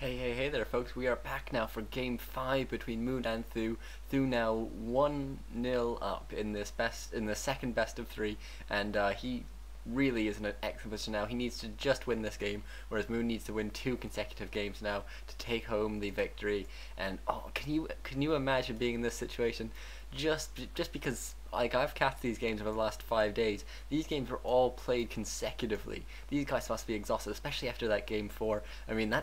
Hey there, folks. We are back now for Game 5 between Moon and th000. th000 now 1-0 up in the second best of three, and he really is in an excellent position now. He needs to just win this game, whereas Moon needs to win 2 consecutive games now to take home the victory. And oh, can you imagine being in this situation? Just because, like, I've capped these games over the last 5 days. These games were all played consecutively. These guys must be exhausted, especially after that game 4. I mean,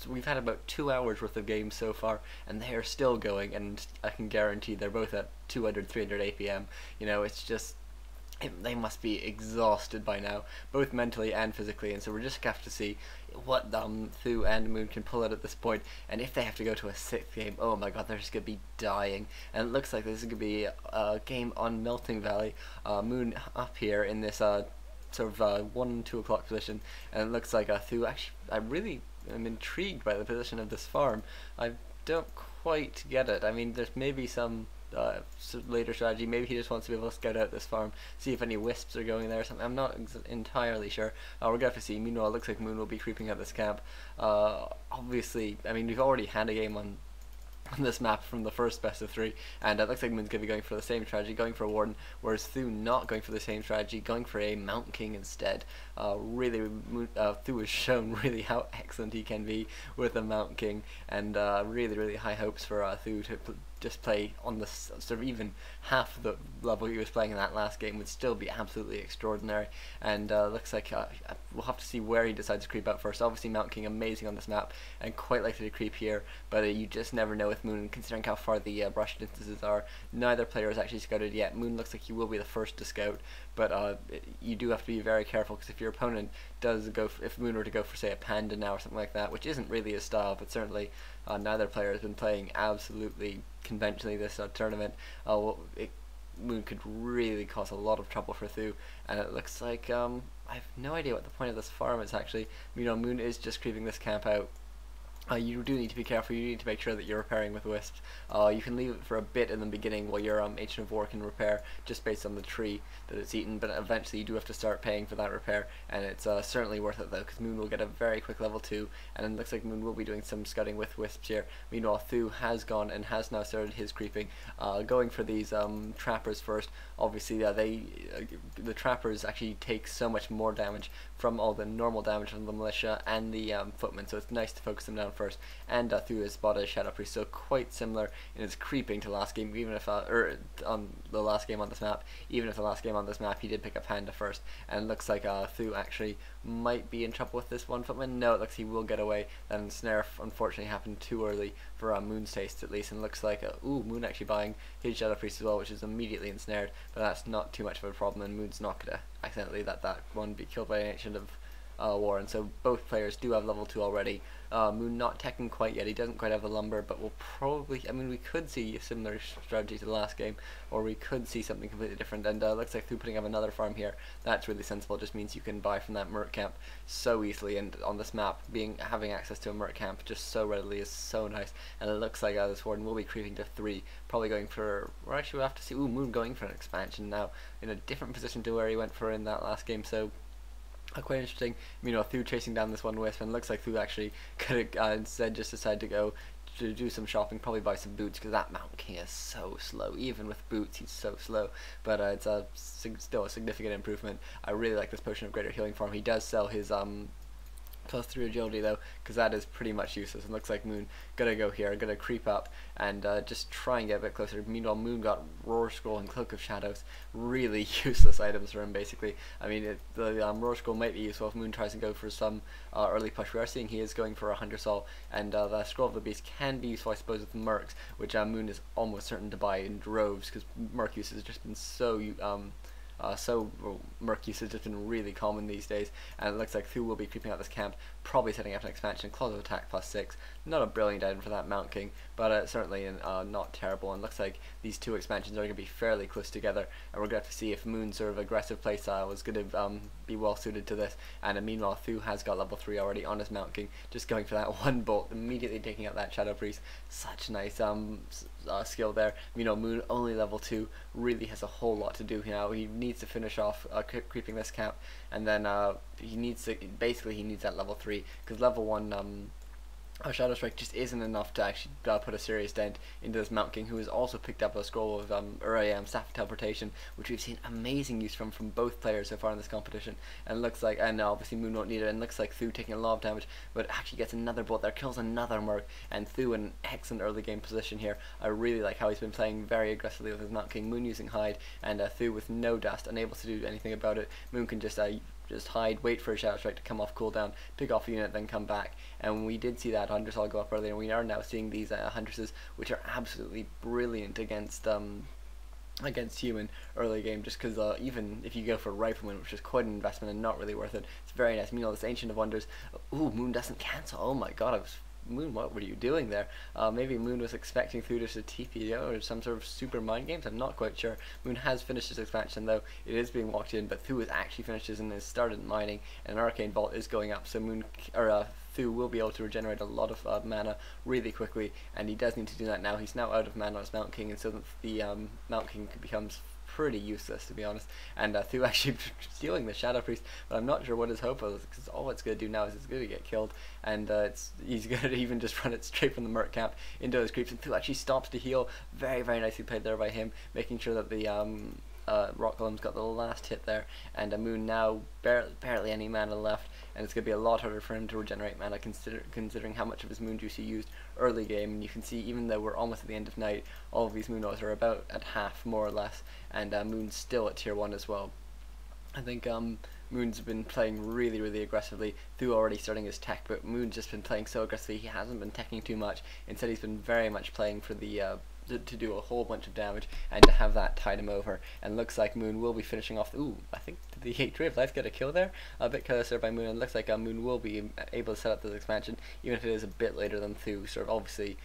we've had about 2 hours worth of games so far, and they are still going. And I can guarantee they're both at 200, 300 APM. You know, it's just they must be exhausted by now, both mentally and physically, and so we're just going to have to see what th000 and Moon can pull out at this point, and if they have to go to a 6th game, oh my god, they're just going to be dying. And it looks like this is going to be a game on Melting Valley. Moon up here in this sort of 1-2 o'clock position, and it looks like th000, actually, I really am intrigued by the position of this farm. I don't quite get it. I mean, there's maybe some later strategy. Maybe he just wants to be able to scout out this farm, see if any wisps are going there or something. I'm not entirely sure. We're going to have to see. Meanwhile, it looks like Moon will be creeping at this camp. Obviously, I mean, we've already had a game on this map from the first best of 3, and it looks like Moon's going to be going for the same strategy, going for a Warden, whereas th000 not going for the same strategy, going for a Mount King instead. Really, th000 has shown really how excellent he can be with a Mount King, and really high hopes for th000 to just play on the sort of even half the level he was playing in that last game would still be absolutely extraordinary. And looks like we'll have to see where he decides to creep out first. Obviously Mount King amazing on this map and quite likely to creep here, but you just never know with Moon, considering how far the brush distances are. Neither player is actually scouted yet. Moon looks like he will be the first to scout, but you do have to be very careful, because if your opponent does go if Moon were to go for, say, a Panda now or something like that, which isn't really his style, but certainly neither player has been playing absolutely conventionally this tournament, Moon could really cause a lot of trouble for th000, and it looks like I have no idea what the point of this farm is actually. You know, Moon is just creeping this camp out. You do need to be careful. You need to make sure that you're repairing with wisps. You can leave it for a bit in the beginning while your Ancient of War can repair, just based on the tree that it's eaten, but eventually you do have to start paying for that repair, and it's certainly worth it though, because Moon will get a very quick level 2, and it looks like Moon will be doing some scouting with wisps here. Meanwhile, th000 has gone and has now started his creeping, going for these trappers first. Obviously, the trappers actually take so much more damage from all the normal damage from the militia and the footmen, so it's nice to focus them down first. And th000 has spotted a Shadow Priest, so quite similar in its creeping to last game, even if on the last game on this map. Even if the last game on this map he did pick up Panda first, and it looks like th000 actually might be in trouble with this one footman. No, it looks he will get away. That ensnare unfortunately happened too early for Moon's taste, at least, and looks like Moon actually buying his Shadow Priest as well, which is immediately ensnared, but that's not too much of a problem, and Moon's not gonna accidentally let that one be killed by an Ancient of War, and so both players do have level 2 already. Moon not teching quite yet, he doesn't quite have the lumber, but we'll probably, I mean, we could see a similar strategy to the last game, or we could see something completely different, and looks like th000 putting up another farm here. That's really sensible. It just means you can buy from that merc camp so easily, and on this map, having access to a merc camp just so readily is so nice. And it looks like this Warden will be creeping to 3, probably going for, or actually we'll have to see, Moon going for an expansion now, in a different position to where he went for in that last game, so quite interesting. You know, th000 chasing down this one wisp, and it looks like th000 actually could instead just decide to go to do some shopping, probably buy some boots, because that Mount King is so slow. Even with boots, he's so slow, but it's still a significant improvement. I really like this Potion of Greater Healing for him. He does sell his +3 agility though, because that is pretty much useless. And looks like Moon gonna go here, gonna creep up and just try and get a bit closer. Meanwhile, Moon got Roar Scroll and Cloak of Shadows, really useless items for him basically. I mean, the Roar Scroll might be useful if Moon tries to go for some early push. We are seeing he is going for a Hunter Soul, and the Scroll of the Beast can be useful, I suppose, with Mercs, which Moon is almost certain to buy in droves, because Merc use has just been so Merc usage has been really common these days, and it looks like th000 will be creeping out this camp, probably setting up an expansion. Claws of Attack +6, not a brilliant item for that Mount King, but certainly not terrible, and looks like these 2 expansions are going to be fairly close together, and we're going to have to see if Moon's sort of aggressive playstyle is going to be well suited to this. And meanwhile, th000 has got level 3 already on his Mount King, just going for that one bolt, immediately taking out that Shadow Priest. Such nice skill there. You know, Moon only level 2, really has a whole lot to do now. He needs to finish off creeping this camp, and then he needs that level 3, because level 1 Shadow Strike just isn't enough to actually put a serious dent into this Mount King, who has also picked up a scroll of staff of teleportation, which we've seen amazing use from both players so far in this competition. And looks like, and obviously Moon won't need it, and looks like Thu taking a lot of damage, but actually gets another bolt there, kills another Merc, and Thu in an excellent early game position here. I really like how he's been playing very aggressively with his Mount King. Moon using hide, and Thu with no dust, unable to do anything about it. Moon can just hide, wait for a Shadow Strike to come off cooldown, pick off a unit, then come back. And we did see that Huntress all go up earlier, and we are now seeing these Huntresses, which are absolutely brilliant against human early game, just because even if you go for Rifleman, which is quite an investment and not really worth it, it's very nice. This Ancient of Wonders, ooh, Moon doesn't cancel, oh my god, Moon, what were you doing there? Maybe Moon was expecting Thu to TP or some sort of super mind games, I'm not quite sure. Moon has finished his expansion though, it is being walked in, but Thu has actually finished his and has started mining, and an Arcane Vault is going up, so Thu will be able to regenerate a lot of mana really quickly, and he does need to do that now. He's now out of mana on his Mount King, and so the Mount King becomes pretty useless, to be honest. And Thu actually stealing the Shadow Priest, but I'm not sure what his hope is, because all it's going to do now is it's going to get killed, and he's going to even just run it straight from the Merc camp into his creeps, and Thu actually stops to heal. Very, very nicely played there by him, making sure that the Rock Golem's got the last hit there, and Moon now barely any mana left, and it's going to be a lot harder for him to regenerate mana considering how much of his Moon Juice he used early game. And you can see, even though we're almost at the end of night, all of these Moon Oils are about at half, more or less, and Moon's still at tier 1 as well. I think Moon's been playing really, really aggressively. Thu already starting his tech, but Moon's just been playing so aggressively, he hasn't been teching too much. Instead, he's been very much playing for the to do a whole bunch of damage and to have that tide him over. And looks like Moon will be finishing off. Ooh, I think did the Tree of Life get a kill there? A bit close there by Moon, and looks like Moon will be able to set up this expansion, even if it is a bit later than Thu. Sort of obviously,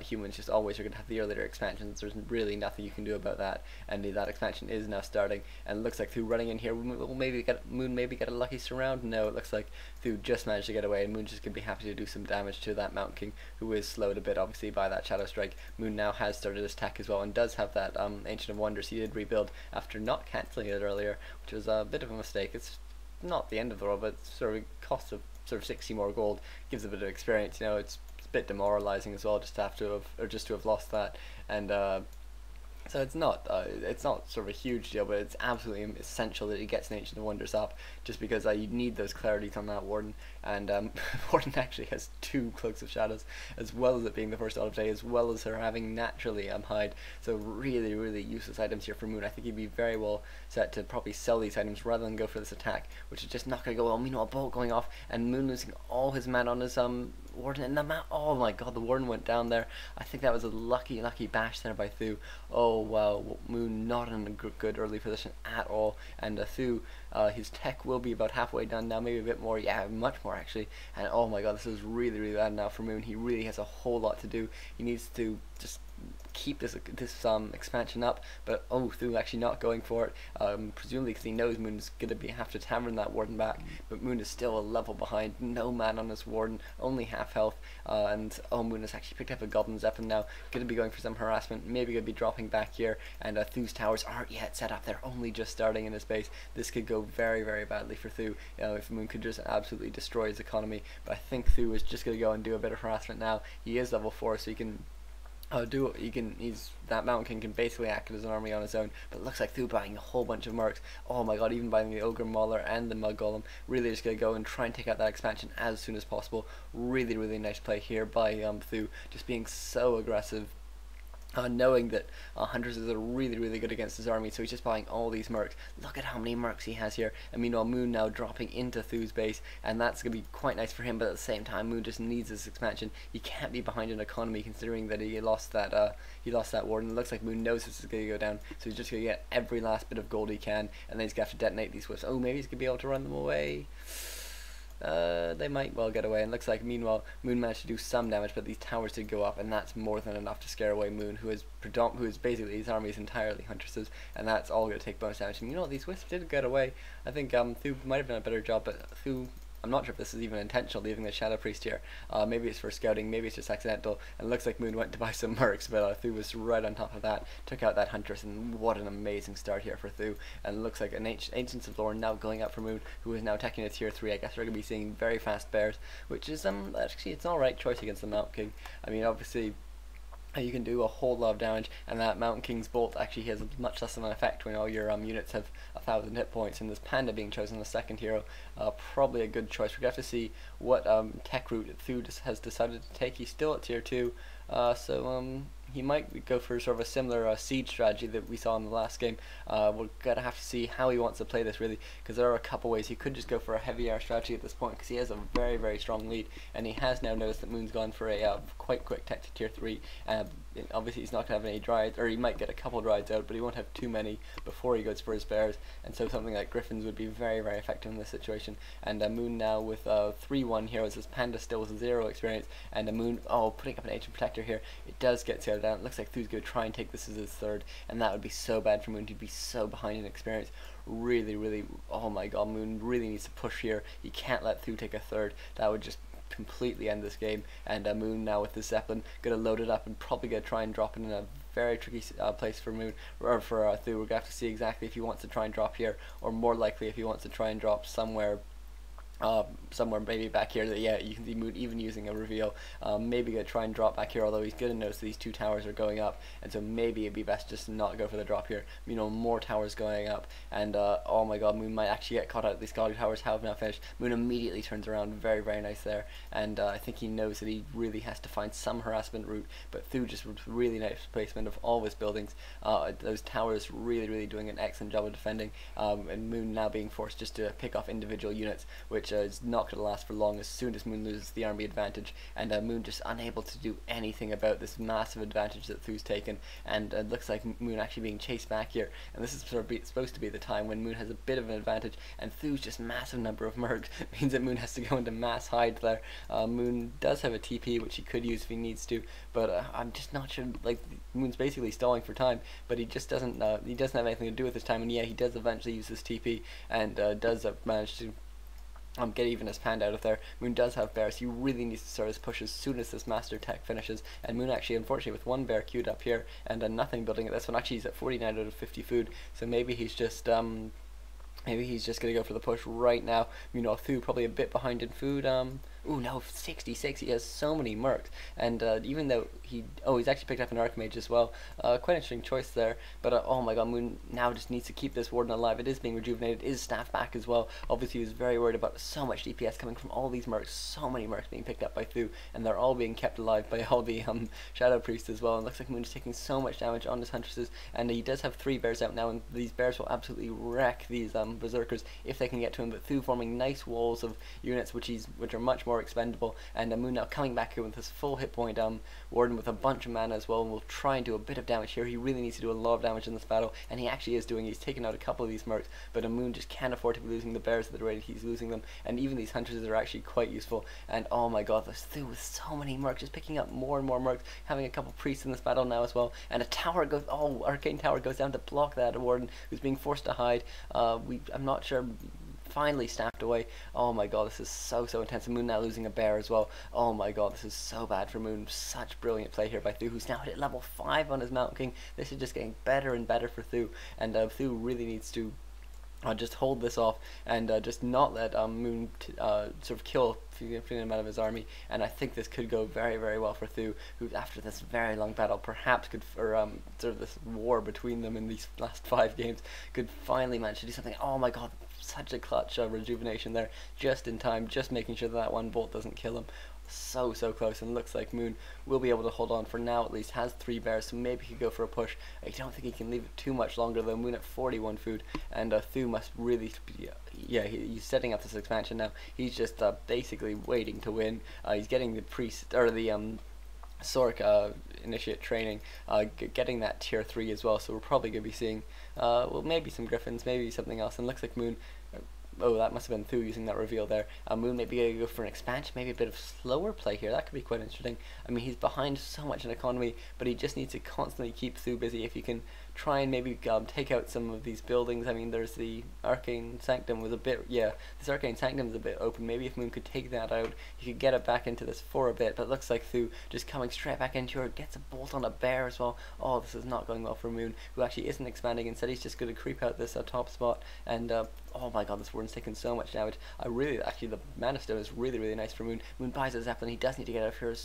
humans just always are going to have the earlier expansions. There's really nothing you can do about that, and that expansion is now starting. And it looks like Thu running in here will maybe get Moon get a lucky surround. No, it looks like Thu just managed to get away, and Moon just going to be happy to do some damage to that Mount King, who is slowed a bit obviously by that Shadow Strike. Moon now has started his tech as well, and does have that Ancient of Wonders. He did rebuild after not cancelling it earlier, which was a bit of a mistake. It's not the end of the world, but sort of cost of sort of 60 more gold gives a bit of experience. You know, it's a bit demoralizing as well just to have to have, or just to have lost that, and so it's not sort of a huge deal, but it's absolutely essential that he gets an Ancient of Wonders up, just because you need those clarities on that Warden, and Warden actually has 2 Cloaks of Shadows, as well as it being the first out of day, as well as her having naturally hide, so really, really useless items here for Moon. I think he'd be very well set to probably sell these items rather than go for this attack, which is just not going to go well. Meanwhile, Bolt going off, and Moon losing all his mana on his Warden, and oh my god, the Warden went down there. I think that was a lucky bash there by Thu. Oh wow, Moon not in a good early position at all, and Thu, his tech will be about halfway done now, maybe a bit more, yeah, much more actually, and oh my god, this is really, really bad now for Moon. He really has a whole lot to do. He needs to just keep this expansion up, but Thu actually not going for it, presumably because he knows Moon's going to have to tavern that Warden back, but Moon is still a level behind, no man on his Warden, only half health, and Moon has actually picked up a Goblin Zeppelin now, going to be going for some harassment, maybe going to be dropping back here, and Thu's towers aren't yet set up, they're only just starting in his base. This could go very, very badly for Thu, if Moon could just absolutely destroy his economy, but I think Thu is just going to go and do a bit of harassment now. He is level 4, so he can that Mountain King can basically act as an army on his own, but it looks like Thu buying a whole bunch of mercs. Oh my god, even buying the Ogre Mauler and the Mud Golem. Really just gonna go and try and take out that expansion as soon as possible. Really, really nice play here by Thu, just being so aggressive. Knowing that Huntresses are really, really good against his army, so he's just buying all these mercs. Look at how many mercs he has here. And meanwhile, Moon now dropping into Thu's base, and that's going to be quite nice for him, but at the same time, Moon just needs this expansion. He can't be behind an economy, considering that he lost that Warden. It looks like Moon knows this is going to go down, so he's just going to get every last bit of gold he can, and then he's going to have to detonate these whiffs. Oh, maybe he's going to be able to run them away. They might well get away, and looks like meanwhile Moon managed to do some damage, but these towers did go up, and that's more than enough to scare away Moon, who is basically, his army is entirely Huntresses, and that's all going to take bonus damage. And you know, these wisps did get away. I think Thu might have done a better job, but Thu I'm not sure if this is even intentional, leaving the Shadow Priest here. Maybe it's for scouting, maybe it's just accidental, and it looks like Moon went to buy some mercs, but Thu was right on top of that, took out that Huntress, and what an amazing start here for Thu. And it looks like an Ancients of Lore now going up for Moon, who is now attacking a tier 3. I guess we're going to be seeing very fast bears, which is, actually, it's an alright choice against the Mount King. I mean, obviously, you can do a whole lot of damage, and that Mountain King's Bolt actually has much less of an effect when all your units have 1,000 hit points, and this Panda being chosen as second hero, probably a good choice. We're going to have to see what tech route Thu has decided to take. He's still at tier 2, so he might go for sort of a similar siege strategy that we saw in the last game. We're going to have to see how he wants to play this, really, because there are a couple ways. He could just go for a heavy air strategy at this point, because he has a very, very strong lead, and he has now noticed that Moon's gone for a quite quick tech to tier 3. Obviously, he's not going to have any Dryads, or he might get a couple Dryads out, but he won't have too many before he goes for his bears, and so something like Griffins would be very, very effective in this situation. And Moon now with 3-1 heroes, his Panda still with 0 experience, and Moon, putting up an Ancient Protector here, it does get scouted down. It looks like Thu's going to try and take this as his third, and that would be so bad for Moon. He'd be so behind in experience. Really, really, oh my god, Moon really needs to push here. He can't let Thu take a third. That would just completely end this game. And Moon now with the Zeppelin, going to load it up and probably going to try and drop it in a very tricky place for Moon, or for Thu. We're going to have to see exactly if he wants to try and drop here, or more likely if he wants to try and drop somewhere maybe back here. That you can see Moon even using a reveal. Maybe gonna try and drop back here, although he's gonna notice these 2 towers are going up, and so maybe it'd be best just to not go for the drop here. You know, more towers going up, and oh my god, Moon might actually get caught out. These Godly towers have now finished. Moon immediately turns around, very, very nice there, and I think he knows that he really has to find some harassment route, but Thu just really nice placement of all of his buildings. Those towers really, really doing an excellent job of defending, and Moon now being forced just to pick off individual units, which is not going to last for long as soon as Moon loses the army advantage, and Moon just unable to do anything about this massive advantage that Thu's taken, and it looks like Moon actually being chased back here, and this is sort of supposed to be the time when Moon has a bit of an advantage, and Thu's just massive number of mercs means that Moon has to go into mass hide there. Moon does have a TP which he could use if he needs to, but I'm just not sure. Like, Moon's basically stalling for time, but he just doesn't have anything to do with his time, and yeah, he does eventually use his TP, and does manage to get even his Panda out of there. Moon does have bears. He really needs to start his push as soon as this master tech finishes, and Moon actually, unfortunately, with 1 bear queued up here and nothing building at this one. Actually, he's at 49 out of 50 food, so maybe he's just going to go for the push right now. You know, Thu probably a bit behind in food. Ooh, no, 66. He has so many mercs, and even though he's actually picked up an Archmage as well. Quite interesting choice there. But oh my god, Moon now just needs to keep this Warden alive. It is being rejuvenated. It is staff back as well. Obviously, he was very worried about so much DPS coming from all these mercs. So many mercs being picked up by Thu, and they're all being kept alive by all the Shadow Priests as well. And it looks like Moon is taking so much damage on his Huntresses, and he does have 3 bears out now, and these bears will absolutely wreck these Berserkers if they can get to him. But Thu forming nice walls of units, which are much more expendable, and Moon now coming back here with his full hit point Warden with a bunch of mana as well, and will try and do a bit of damage here. He really needs to do a lot of damage in this battle, and he actually is doing. He's taken out a couple of these mercs, but Moon just can't afford to be losing the bears at the rate he's losing them, and even these hunters are actually quite useful. And oh my god, this Thu with so many mercs, just picking up more and more mercs, having a couple priests in this battle now as well, and a tower goes, Arcane Tower goes down to block that Warden who's being forced to hide. I'm not sure. Finally stacked away. Oh my god, this is so intense. Moon now losing a bear as well. Oh my god, this is so bad for Moon. Such brilliant play here by Thu, who's now hit level 5 on his Mountain King. This is just getting better and better for Thu, and Thu really needs to just hold this off and just not let Moon sort of kill a significant amount of his army. And I think this could go very, very well for Thu, who after this very long battle perhaps could, or sort of this war between them in these last 5 games, could finally manage to do something. Oh my god, such a clutch rejuvenation there, just in time, just making sure that 1 bolt doesn't kill him. So close, and looks like Moon will be able to hold on for now at least. Has 3 bears, so maybe he could go for a push. I don't think he can leave it too much longer though. Moon at 41 food, and Thu must really be, he's setting up this expansion now. He's just basically waiting to win. He's getting the priest, or the Sork initiate training, getting that tier 3 as well, so we're probably going to be seeing well, maybe some Griffins, maybe something else. And looks like Moon, oh, that must have been Thu using that reveal there. Moon maybe going to go for an expansion, maybe a bit of slower play here. That could be quite interesting. I mean, he's behind so much in economy, but he just needs to constantly keep Thu busy. If he can try and maybe take out some of these buildings. I mean, there's the Arcane Sanctum was a bit, yeah, this Arcane Sanctum is a bit open. Maybe if Moon could take that out, he could get it back into this for a bit, but it looks like Thu just coming straight back into her, gets a bolt on a bear as well. Oh, this is not going well for Moon, who actually isn't expanding. Instead, he's just going to creep out this top spot, and oh my god, this Warden's taking so much damage. Actually, the Mana Stone is really, really nice for Moon. Moon buys a Zeppelin, he does need to get out of here as soon